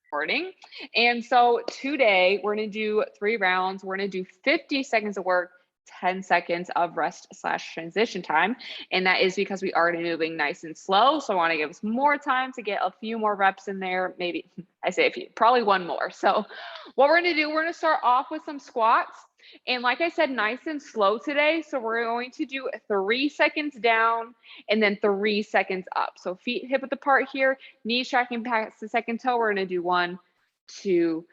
recording. And so today we're going to do 3 rounds. We're going to do 50 seconds of work, 10 seconds of rest / transition time. And that is because we are moving nice and slow. So I want to give us more time to get a few more reps in there. Maybe I say a few, probably one more. So what we're going to do, we're going to start off with some squats. And like I said, nice and slow today. So we're going to do 3 seconds down and then 3 seconds up. So feet hip width apart here, knees tracking past the second toe. We're going to do 1, 2,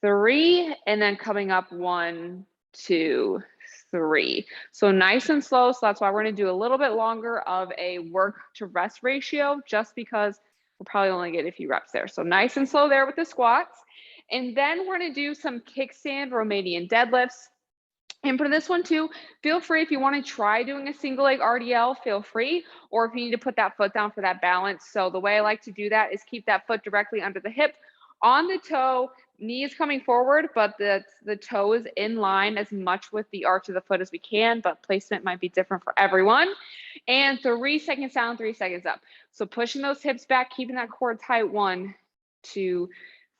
3, and then coming up 1, 2, 3. So nice and slow. So that's why we're going to do a little bit longer of a work to rest ratio, just because we'll probably only get a few reps there. So nice and slow there with the squats. And then we're going to do some kickstand Romanian deadlifts. And for this one too, feel free if you want to try doing a single leg RDL, feel free, or if you need to put that foot down for that balance. So the way I like to do that is keep that foot directly under the hip, on the toe, knees coming forward, but the toe is in line as much with the arch of the foot as we can, but placement might be different for everyone. And 3 seconds down, 3 seconds up. So pushing those hips back, keeping that core tight, 1, 2,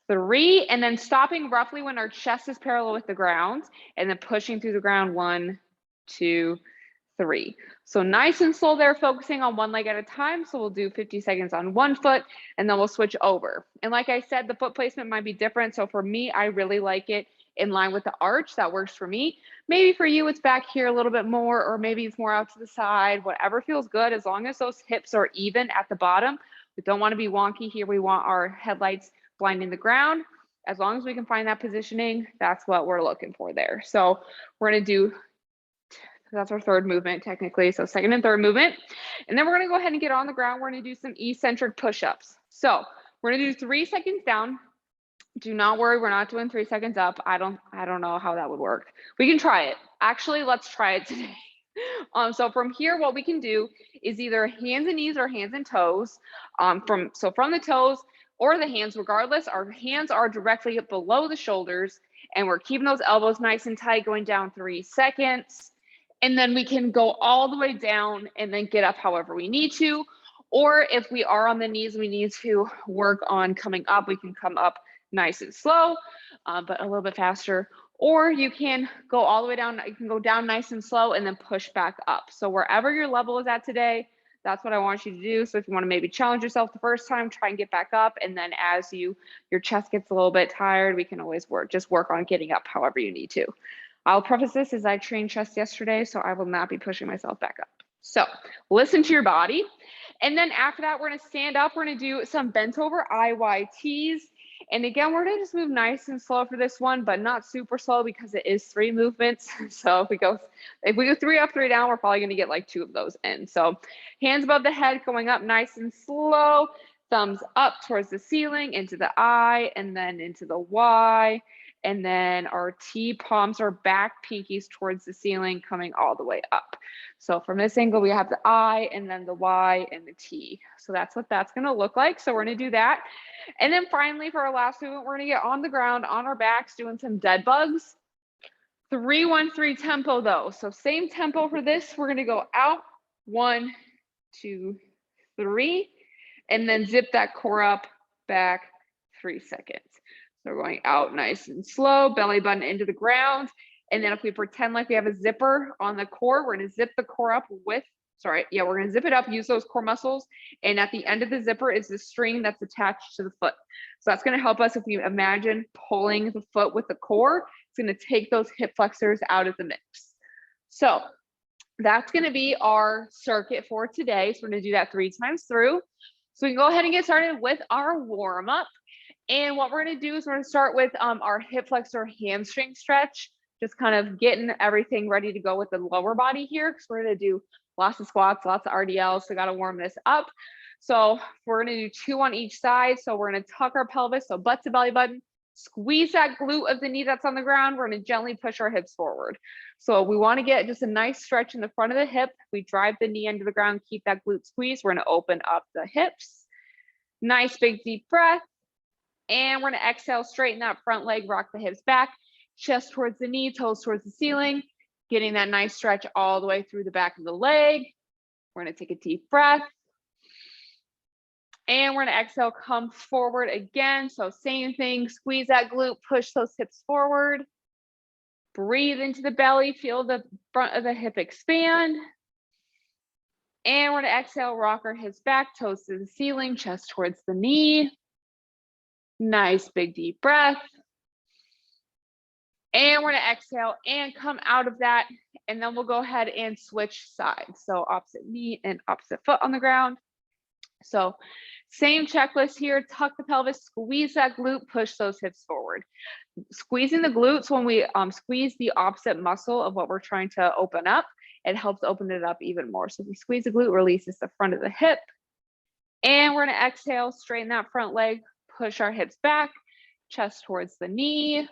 3, and then stopping roughly when our chest is parallel with the ground, and then pushing through the ground, 1, 2, 3. So nice and slow there, focusing on one leg at a time. So we'll do 50 seconds on one foot, and then we'll switch over. And like I said, the foot placement might be different. So for me, I really like it in line with the arch. That works for me. Maybe for you, it's back here a little bit more, or maybe it's more out to the side, whatever feels good, as long as those hips are even at the bottom. We don't want to be wonky here. We want our headlights blinding the ground. As long as we can find that positioning, that's what we're looking for there. So we're going to do, that's our third movement technically. So second and third movement. And then we're going to go ahead and get on the ground. We're going to do some eccentric push-ups. So we're going to do 3 seconds down. Do not worry, we're not doing 3 seconds up. I don't know how that would work. We can try it. Actually, let's try it today. So from here, what we can do is either hands and knees or hands and toes. From the toes or the hands, regardless, our hands are directly below the shoulders, and we're keeping those elbows nice and tight, going down 3 seconds. And then we can go all the way down and then get up however we need to. Or if we are on the knees, we need to work on coming up, we can come up nice and slow, but a little bit faster. Or you can go all the way down, you can go down nice and slow and then push back up. So wherever your level is at today, that's what I want you to do. So if you want to maybe challenge yourself the first time, try and get back up. And then as your chest gets a little bit tired, we can always work on getting up however you need to. I'll preface this as I trained chest yesterday, so I will not be pushing myself back up. So listen to your body. And then after that, we're going to stand up. We're going to do some bent over IYTs. And again, we're going to just move nice and slow for this one, but not super slow because it is 3 movements. So if we go 3 up, 3 down, we're probably going to get like 2 of those in. So hands above the head, going up nice and slow, thumbs up towards the ceiling, into the I, and then into the Y. And then our T palms are back, pinkies towards the ceiling, coming all the way up. So from this angle, we have the I, and then the Y, and the T. So that's what that's going to look like. So we're going to do that. And then finally, for our last movement, we're going to get on the ground, on our backs, doing some dead bugs. 3-1-3 tempo though. So same tempo for this. We're going to go out, 1, 2, 3, and then zip that core up, back, 3 seconds. So we're going out nice and slow, belly button into the ground. And then if we pretend like we have a zipper on the core, we're going to zip the core up we're going to zip it up, use those core muscles. And at the end of the zipper is the string that's attached to the foot. So that's going to help us if you imagine pulling the foot with the core. It's going to take those hip flexors out of the mix. So that's going to be our circuit for today. So we're going to do that 3 times through. So we can go ahead and get started with our warm up. And what we're going to do is we're going to start with our hip flexor hamstring stretch, just kind of getting everything ready to go with the lower body here, because we're going to do lots of squats, lots of RDLs. So got to warm this up. So we're going to do 2 on each side. So we're going to tuck our pelvis, so butt to belly button, squeeze that glute of the knee that's on the ground. We're going to gently push our hips forward. So we want to get just a nice stretch in the front of the hip. We drive the knee into the ground, keep that glute squeezed. We're going to open up the hips. Nice big deep breath. And we're going to exhale, straighten that front leg, rock the hips back, chest towards the knee, toes towards the ceiling, getting that nice stretch all the way through the back of the leg. We're going to take a deep breath. And we're gonna exhale, come forward again. So same thing, squeeze that glute, push those hips forward. Breathe into the belly, feel the front of the hip expand. And we're gonna exhale, rock our hips back, toes to the ceiling, chest towards the knee. Nice big deep breath. And we're gonna exhale and come out of that. And then we'll go ahead and switch sides. So opposite knee and opposite foot on the ground. So same checklist here, tuck the pelvis, squeeze that glute, push those hips forward. Squeezing the glutes, when we squeeze the opposite muscle of what we're trying to open up, it helps open it up even more. So if we squeeze the glute, releases the front of the hip. And we're gonna exhale, straighten that front leg, push our hips back, chest towards the knee.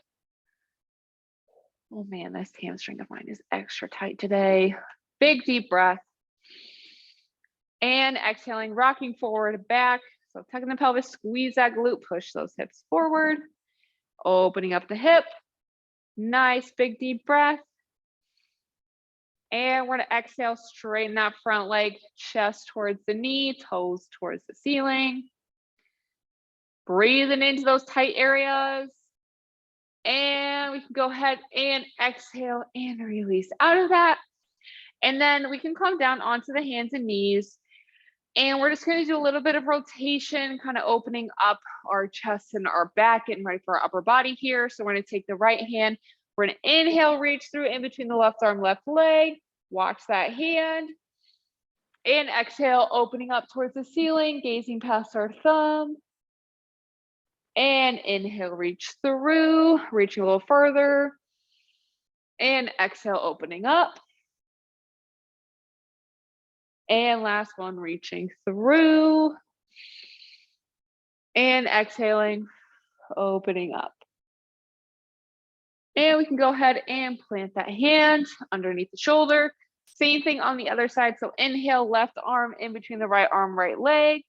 Oh man, this hamstring of mine is extra tight today. Big deep breath. And exhaling, rocking forward, back. So tucking the pelvis, squeeze that glute, push those hips forward. Opening up the hip. Nice big deep breath. And we're gonna exhale, straighten that front leg, chest towards the knee, toes towards the ceiling. Breathing into those tight areas. And we can go ahead and exhale and release out of that. And then we can come down onto the hands and knees. And we're just gonna do a little bit of rotation, kind of opening up our chest and our back, getting ready for our upper body here. So we're gonna take the right hand, we're gonna inhale, reach through in between the left arm, left leg, watch that hand. And exhale, opening up towards the ceiling, gazing past our thumb. And inhale, reach through, reaching a little further. And exhale, opening up. And last one, reaching through. And exhaling, opening up. And we can go ahead and plant that hand underneath the shoulder. Same thing on the other side. So inhale, left arm in between the right arm, right leg.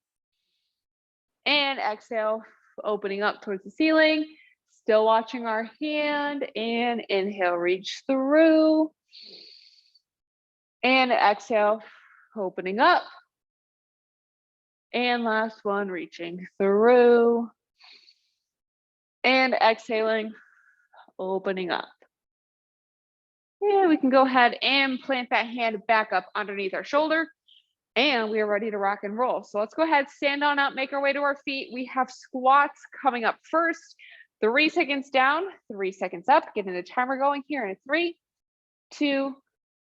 And exhale, opening up towards the ceiling. Still watching our hand. And inhale, reach through. And exhale, opening up. And last one, reaching through. And exhaling, opening up. And we can go ahead and plant that hand back up underneath our shoulder. And we are ready to rock and roll. So let's go ahead, stand on up, make our way to our feet. We have squats coming up first. 3 seconds down, 3 seconds up. Getting the timer going here in 3, 2,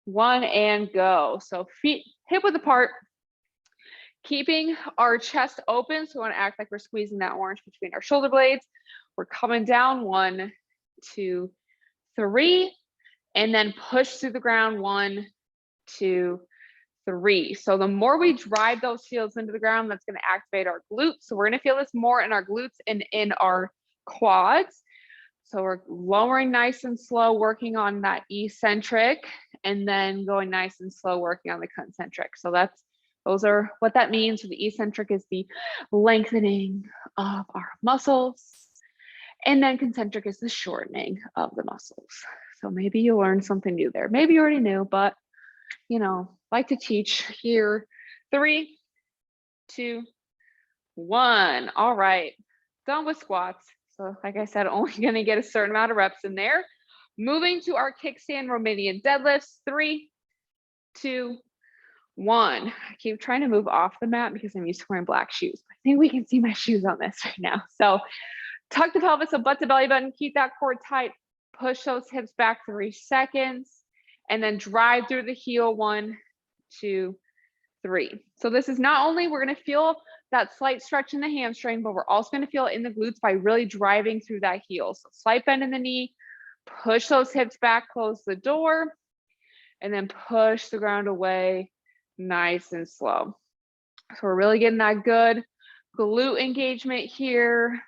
1, and go. So feet hip width apart. Keeping our chest open. So we want to act like we're squeezing that orange between our shoulder blades. We're coming down, 1, 2, 3, and then push through the ground, 1, 2, 3. So the more we drive those heels into the ground, that's going to activate our glutes. So we're going to feel this more in our glutes and in our quads. So we're lowering nice and slow, working on that eccentric, and then going nice and slow, working on the concentric. So those are what that means. So the eccentric is the lengthening of our muscles, and then concentric is the shortening of the muscles. So maybe you learned something new there. Maybe you already knew, but like to teach here. 3, 2, 1. All right, done with squats. So like I said, only gonna get a certain amount of reps in there. Moving to our kickstand Romanian deadlifts. 3, 2, 1. I keep trying to move off the mat because I'm used to wearing black shoes. I think we can see my shoes on this right now. So tuck the pelvis, so butt to belly button, keep that core tight, push those hips back 3 seconds, and then drive through the heel, 1, 2, 3. So this is not only, we're gonna feel that slight stretch in the hamstring, but we're also gonna feel it in the glutes by really driving through that heel. So slight bend in the knee, push those hips back, close the door, and then push the ground away nice and slow. So we're really getting that good glute engagement here.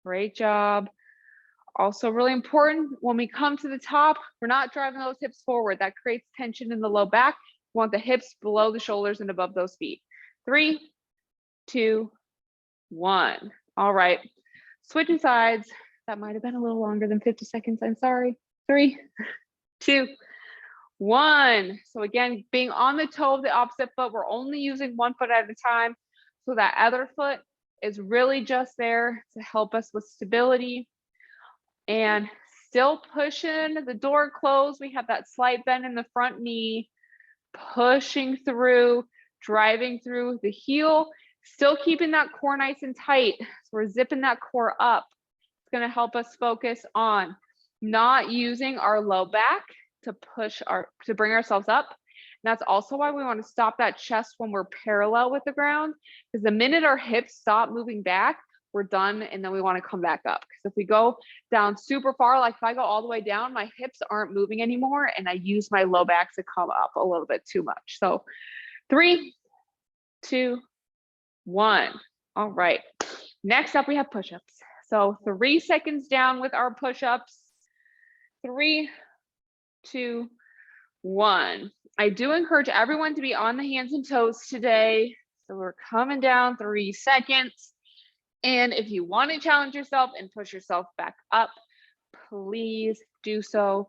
Great job. Also really important, when we come to the top, we're not driving those hips forward. That creates tension in the low back. We want the hips below the shoulders and above those feet. 3, 2, 1. All right, switching sides. That might have been a little longer than 50 seconds, I'm sorry. 3, 2, 1. So again, being on the toe of the opposite foot, we're only using one foot at a time. So that other foot is really just there to help us with stability. And still pushing the door closed. We have that slight bend in the front knee, pushing through, driving through the heel, still keeping that core nice and tight. So we're zipping that core up. It's going to help us focus on not using our low back to bring ourselves up. And that's also why we want to stop that chest when we're parallel with the ground, because the minute our hips stop moving back, we're done, and then we want to come back up. Because if we go down super far, like if I go all the way down, my hips aren't moving anymore, and I use my low back to come up a little bit too much. So 3, 2, 1. All right. Next up, we have push-ups. So 3 seconds down with our push-ups. 3, 2, 1. I do encourage everyone to be on the hands and toes today. So we're coming down 3 seconds. And if you want to challenge yourself and push yourself back up, please do so.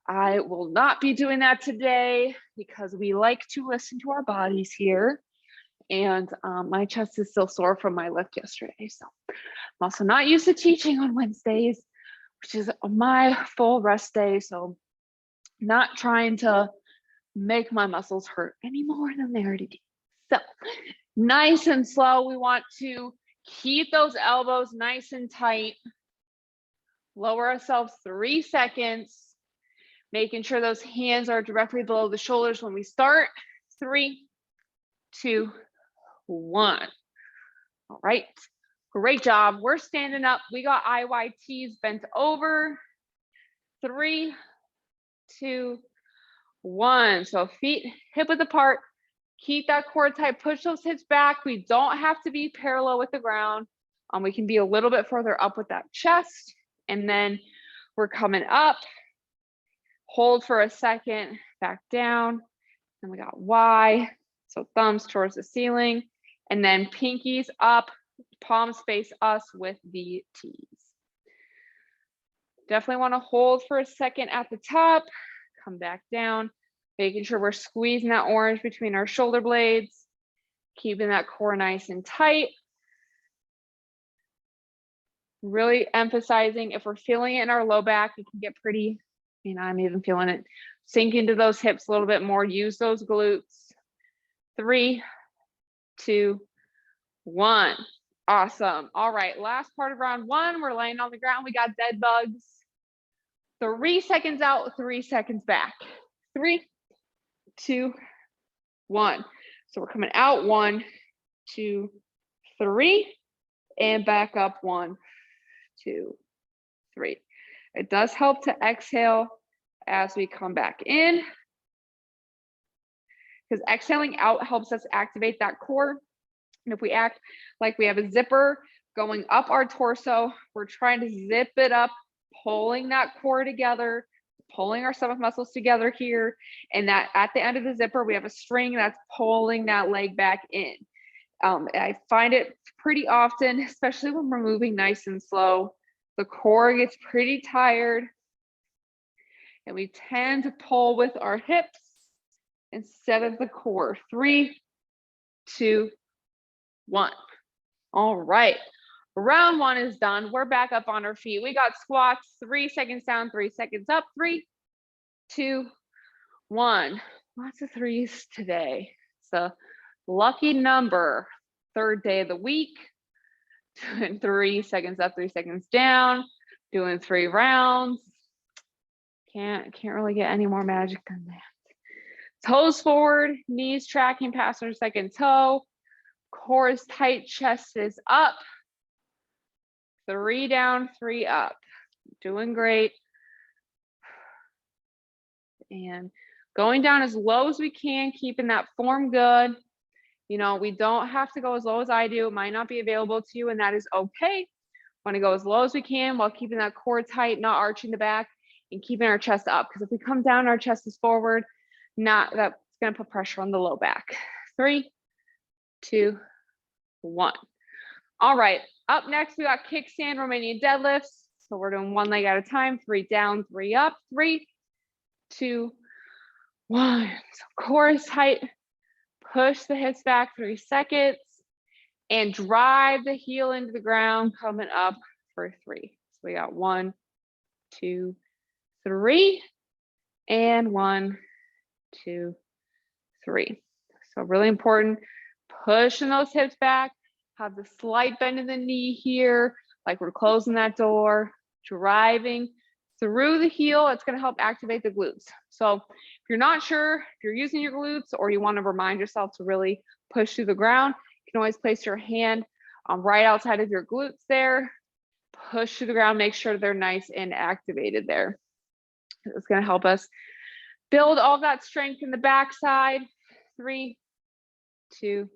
I will not be doing that today because we like to listen to our bodies here. And my chest is still sore from my lift yesterday. So I'm also not used to teaching on Wednesdays, which is my full rest day. So not trying to make my muscles hurt any more than they already do. So nice and slow. We want to keep those elbows nice and tight. Lower ourselves 3 seconds, making sure those hands are directly below the shoulders when we start. 3, 2, 1. All right, great job. We're standing up. We got IYTs bent over. 3, 2, 1. So feet hip width apart. Keep that core tight, push those hips back. We don't have to be parallel with the ground. We can be a little bit further up with that chest. And then we're coming up. Hold for a second, back down. And we got Y. So thumbs towards the ceiling. And then pinkies up, palms face us with the T's. Definitely want to hold for a second at the top. Come back down. Making sure we're squeezing that orange between our shoulder blades, keeping that core nice and tight. Really emphasizing if we're feeling it in our low back, it can get pretty, I'm even feeling it. Sink into those hips a little bit more, use those glutes. 3, 2, 1. Awesome. All right, last part of round 1, we're laying on the ground. We got dead bugs. 3 seconds out, 3 seconds back. 3, 2, 1. So we're coming out 1, 2, 3, and back up 1, 2, 3. It does help to exhale as we come back in, because exhaling out helps us activate that core. And if we act like we have a zipper going up our torso, we're trying to zip it up, pulling that core together, pulling our stomach muscles together here, and that at the end of the zipper, we have a string that's pulling that leg back in. I find it pretty often, especially when we're moving nice and slow, the core gets pretty tired, and we tend to pull with our hips instead of the core. 3, 2, 1. All right. Round 1 is done. We're back up on our feet. We got squats, 3 seconds down, 3 seconds up. 3, 2, 1. Lots of threes today. It's a lucky number. 3rd day of the week. Doing 3 seconds up, 3 seconds down. Doing 3 rounds. Can't really get any more magic than that. Toes forward, knees tracking past our second toe. Core is tight, chest is up. 3 down, 3 up. Doing great. And going down as low as we can, keeping that form good. We don't have to go as low as I do. It might not be available to you, and that is okay. Want to go as low as we can while keeping that core tight, not arching the back, and keeping our chest up. Because if we come down, our chest is forward, that's going to put pressure on the low back. 3, 2, 1. All right, up next, we got kickstand Romanian deadlifts. So we're doing 1 leg at a time, 3 down, 3 up, 3, 2, 1. So core is tight. Push the hips back 3 seconds and drive the heel into the ground, coming up for 3. So we got 1, 2, 3, and 1, 2, 3. So really important, pushing those hips back, have the slight bend in the knee here, like we're closing that door, driving through the heel. It's going to help activate the glutes. So if you're not sure if you're using your glutes or you want to remind yourself to really push through the ground, you can always place your hand right outside of your glutes there, push through the ground, make sure they're nice and activated there. It's going to help us build all that strength in the backside. 3, 2,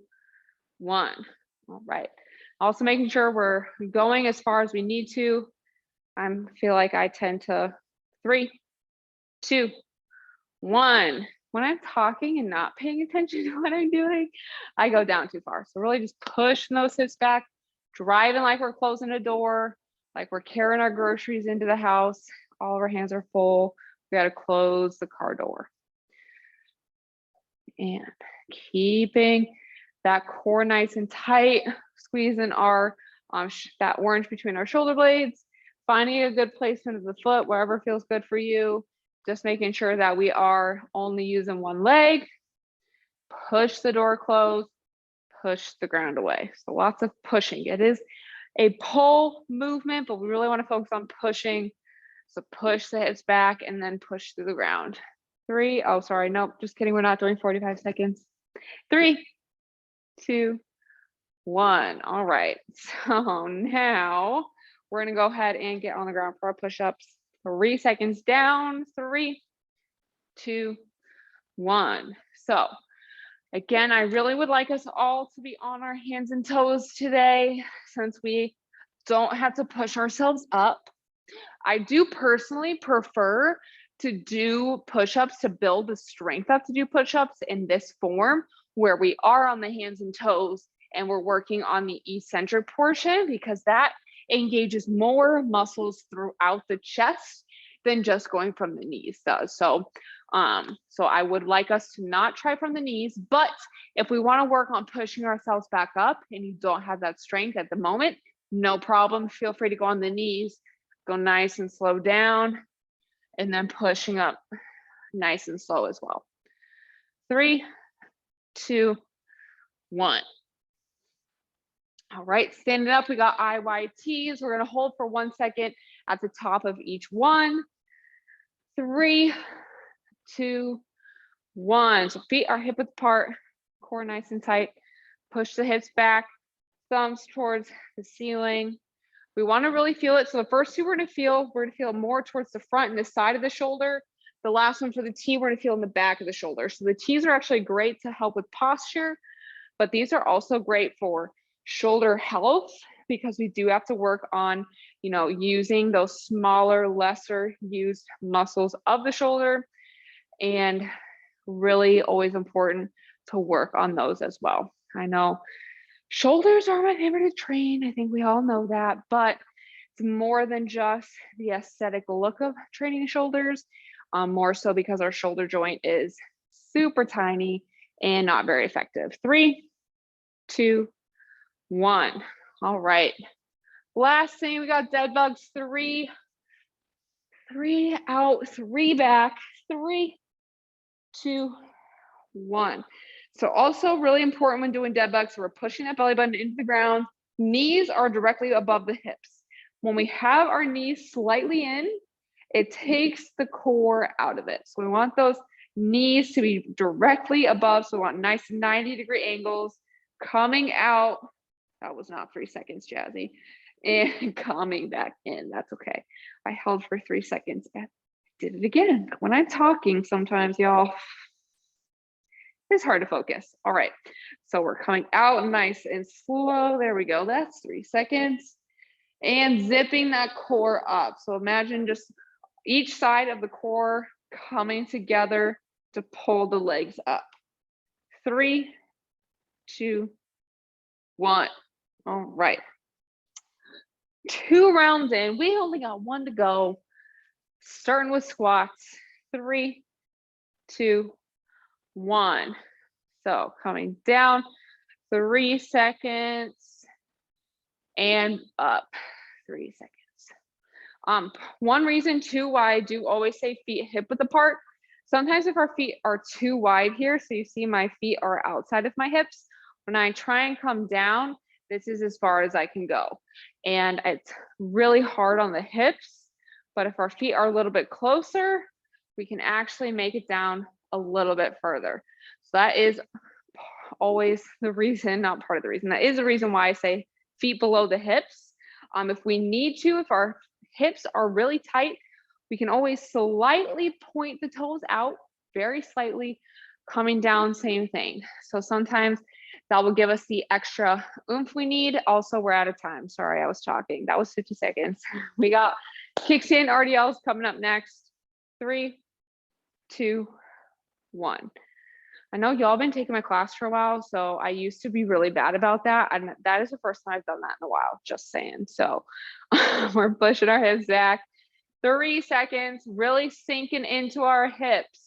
1. All right. Also making sure we're going as far as we need to. I feel like I tend to 3, 2, 1. When I'm talking and not paying attention to what I'm doing, I go down too far. So really just pushing those hips back, driving like we're closing a door, like we're carrying our groceries into the house. All of our hands are full. We got to close the car door. And keeping that core nice and tight, squeezing our that orange between our shoulder blades, finding a good placement of the foot, wherever feels good for you. Just making sure that we are only using one leg. Push the door closed, push the ground away. So lots of pushing. It is a pull movement, but we really want to focus on pushing. So push the hips back and then push through the ground. 3, oh, sorry, nope, just kidding. We're not doing 45 seconds. 3, 2, 1. All right. So now we're going to go ahead and get on the ground for our push-ups. 3 seconds down. 3, 2, 1. So again, I really would like us all to be on our hands and toes today, since we don't have to push ourselves up. I do personally prefer to do push-ups to build the strength up to do push-ups in this form, where we are on the hands and toes and we're working on the eccentric portion, because that engages more muscles throughout the chest than just going from the knees does. So I would like us to not try from the knees, but if we want to work on pushing ourselves back up and you don't have that strength at the moment, no problem. Feel free to go on the knees, go nice and slow down, and then pushing up nice and slow as well. 3, 2, 1. All right, standing up, we got IYTs. We're going to hold for 1 second at the top of each one. 3, 2, 1. So feet are hip width apart, core nice and tight. Push the hips back, thumbs towards the ceiling. We want to really feel it. So the first two we're going to feel more towards the front and the side of the shoulder. The last one for the T, we're going to feel in the back of the shoulder. So the T's are actually great to help with posture, but these are also great for shoulder health, because we do have to work on, using those smaller, lesser used muscles of the shoulder, and really always important to work on those as well. I know shoulders are my favorite to train. I think we all know that, but it's more than just the aesthetic look of training shoulders, more so because our shoulder joint is super tiny and not very effective. 3, 2, 1. All right. Last thing, we got dead bugs. 3 out, 3 back. 3, 2, 1. So also really important when doing dead bugs, so we're pushing that belly button into the ground. Knees are directly above the hips. When we have our knees slightly in, it takes the core out of it. So we want those knees to be directly above. So we want nice 90-degree angles coming out. That was not 3 seconds, Jazzy. And coming back in. That's okay. I held for 3 seconds. I did it again. When I'm talking sometimes, y'all, it's hard to focus. All right. So we're coming out nice and slow. There we go. That's 3 seconds. And zipping that core up. So imagine just each side of the core coming together to pull the legs up. 3, 2, 1. All right. 2 rounds in. We only got 1 to go. Starting with squats. 3, 2, 1. So coming down, 3 seconds, and up, 3 seconds. One reason too why I do always say feet hip width apart, sometimes if our feet are too wide here, so you see my feet are outside of my hips, when I try and come down, this is as far as I can go. And it's really hard on the hips, but if our feet are a little bit closer, we can actually make it down a little bit further. So that is always the reason, not part of the reason, that is the reason why I say feet below the hips. If we need to, if our hips are really tight, we can always slightly point the toes out, very slightly, coming down, same thing. So sometimes that will give us the extra oomph we need. Also, we're out of time. Sorry, I was talking. That was 50 seconds. We got kicks in RDLs coming up next. 3, 2, 1. I know y'all been taking my class for a while, so I used to be really bad about that. And that is the first time I've done that in a while, just saying. So we're pushing our hips back. 3 seconds, really sinking into our hips.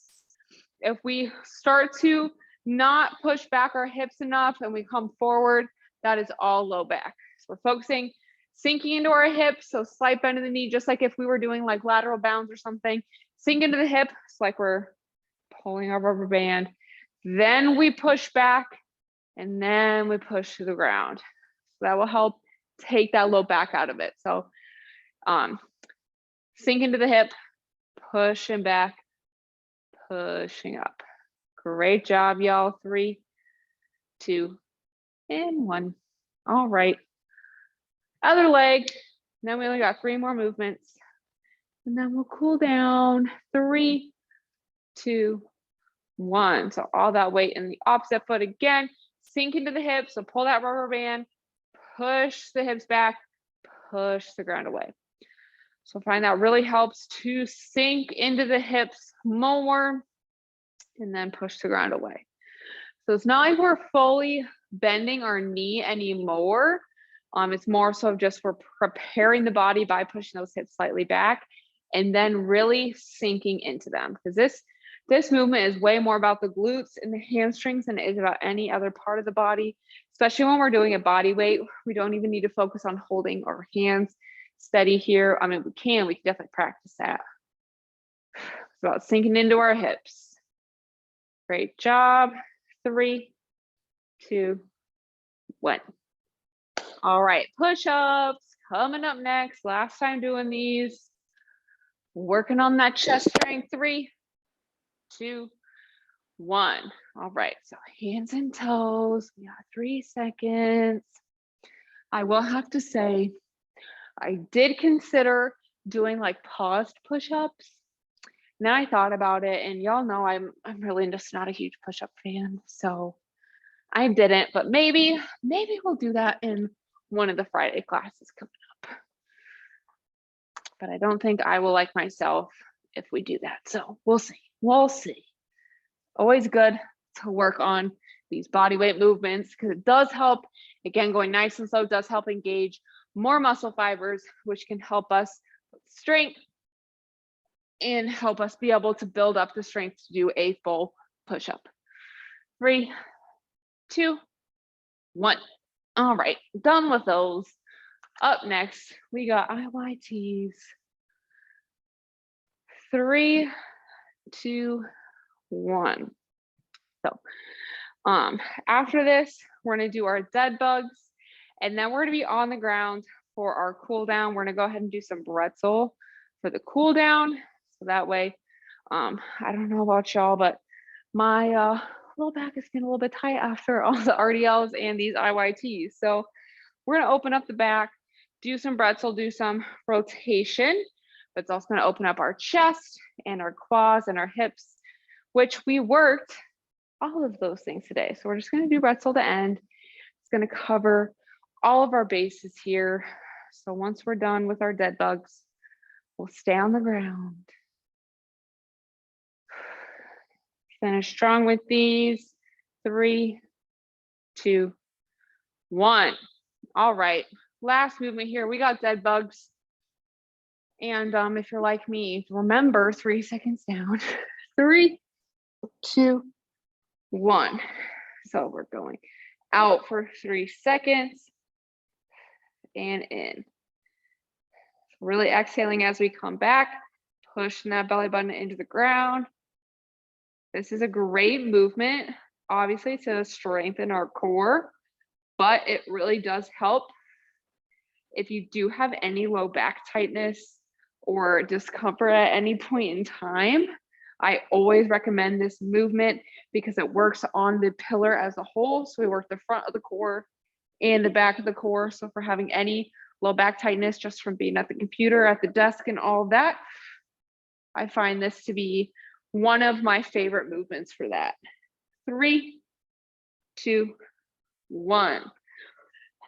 If we start to not push back our hips enough and we come forward, that is all low back. So we're focusing, sinking into our hips. So slight bend of the knee, just like if we were doing like lateral bounds or something. Sink into the hip. It's like we're pulling our rubber band. Then we push back and then we push to the ground. So that will help take that low back out of it. So sink into the hip, pushing back, pushing up. Great job, y'all. 3, 2, and 1. All right. Other leg. Then we only got 3 more movements. And then we'll cool down. 3, 2, 1. So all that weight in the opposite foot again. Sink into the hips. So pull that rubber band, push the hips back, push the ground away. So find that really helps to sink into the hips more and then push the ground away. So it's not like we're fully bending our knee anymore. It's more so just we're preparing the body by pushing those hips slightly back and then really sinking into them, because this movement is way more about the glutes and the hamstrings than it is about any other part of the body, especially when we're doing a body weight. We don't even need to focus on holding our hands steady here. I mean, we can definitely practice that. It's about sinking into our hips. Great job. 3, 2, 1. All right, push-ups coming up next. Last time doing these. Working on that chest strength. 3, 2, 1. All right, so hands and toes. We got 3 seconds. I will have to say, I did consider doing like paused push-ups. Then I thought about it, and y'all know I'm really just not a huge push-up fan, so I didn't. But maybe we'll do that in one of the Friday classes coming up. But I don't think I will like myself if we do that. So we'll see. We'll see. Always good to work on these body weight movements because it does help. Again, going nice and slow does help engage more muscle fibers, which can help us with strength and help us be able to build up the strength to do a full push-up. 3, 2, 1. All right, done with those. Up next, we got IYTs. 3, 2, 1. So after this, we're gonna do our dead bugs, and then we're gonna be on the ground for our cool down. We're gonna go ahead and do some bretzel for the cool down. So that way, I don't know about y'all, but my low back is getting a little bit tight after all the RDLs and these IYTs. So we're gonna open up the back, do some bretzel, do some rotation, but it's also gonna open up our chest and our quads and our hips, which we worked all of those things today. So we're just gonna do bretzel to end. It's gonna cover all of our bases here. So once we're done with our dead bugs, we'll stay on the ground. Finish strong with these. 3, 2, 1. All right, last movement here. We got dead bugs. And if you're like me, remember 3 seconds down. 3, 2, 1. So we're going out for 3 seconds and in. Really exhaling as we come back, pushing that belly button into the ground. This is a great movement, obviously, to strengthen our core, but it really does help if you do have any low back tightness or discomfort at any point in time. I always recommend this movement because it works on the pillar as a whole. So we work the front of the core and the back of the core. So if we're having any low back tightness just from being at the computer, at the desk, and all of that, I find this to be one of my favorite movements for that. 3, 2, 1.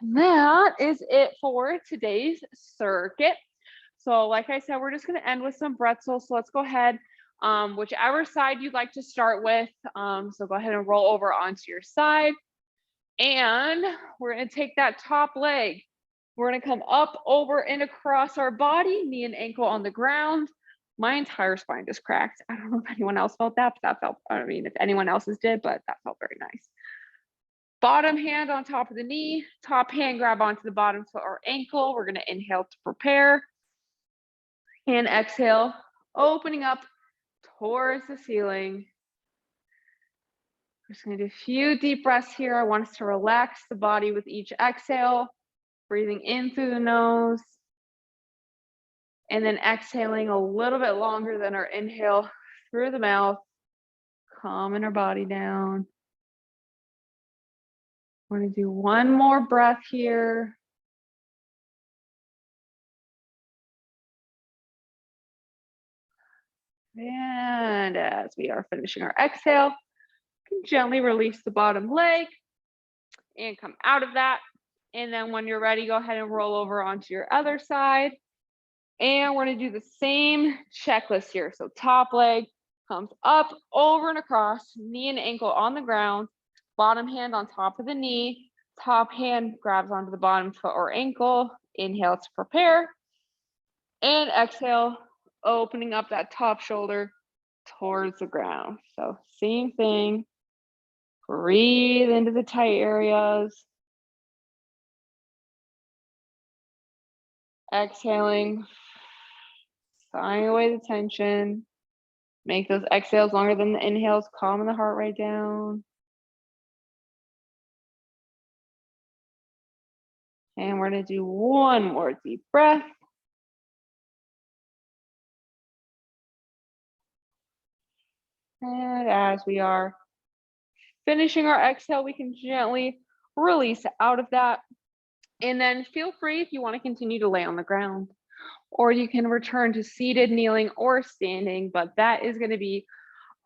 And that is it for today's circuit. So like I said, we're just going to end with some bretzels. So let's go ahead, whichever side you'd like to start with. So go ahead and roll over onto your side. And we're going to take that top leg. We're going to come up, over, and across our body, knee and ankle on the ground. My entire spine just cracked. I don't know if anyone else felt that, but that felt, I mean, if anyone else's did, but that felt very nice. Bottom hand on top of the knee, top hand grab onto the bottom foot or ankle. We're going to inhale to prepare and exhale, opening up towards the ceiling. We're just going to do a few deep breaths here. I want us to relax the body with each exhale, breathing in through the nose, and then exhaling a little bit longer than our inhale through the mouth, calming our body down. We're going to do one more breath here. And as we are finishing our exhale, you can gently release the bottom leg and come out of that. And then when you're ready, go ahead and roll over onto your other side. And we're going to do the same checklist here. So top leg comes up, over, and across, knee and ankle on the ground, bottom hand on top of the knee, top hand grabs onto the bottom foot or ankle, inhale to prepare, and exhale, opening up that top shoulder towards the ground. So same thing, breathe into the tight areas, exhaling, sighing away the tension. Make those exhales longer than the inhales, calming the heart rate down. And we're going to do one more deep breath. And as we are finishing our exhale, we can gently release out of that. And then feel free if you want to continue to lay on the ground, or you can return to seated, kneeling, or standing. But that is going to be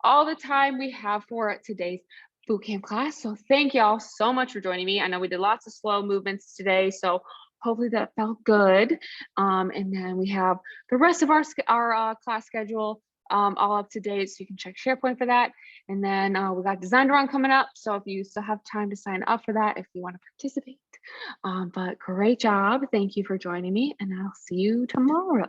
all the time we have for today's bootcamp class. So thank y'all so much for joining me. I know we did lots of slow movements today, so hopefully that felt good. And then we have the rest of our class schedule all up to date, so you can check SharePoint for that. And then we got Design to Run coming up, so if you still have time to sign up for that if you want to participate. But great job. Thank you for joining me, and I'll see you tomorrow.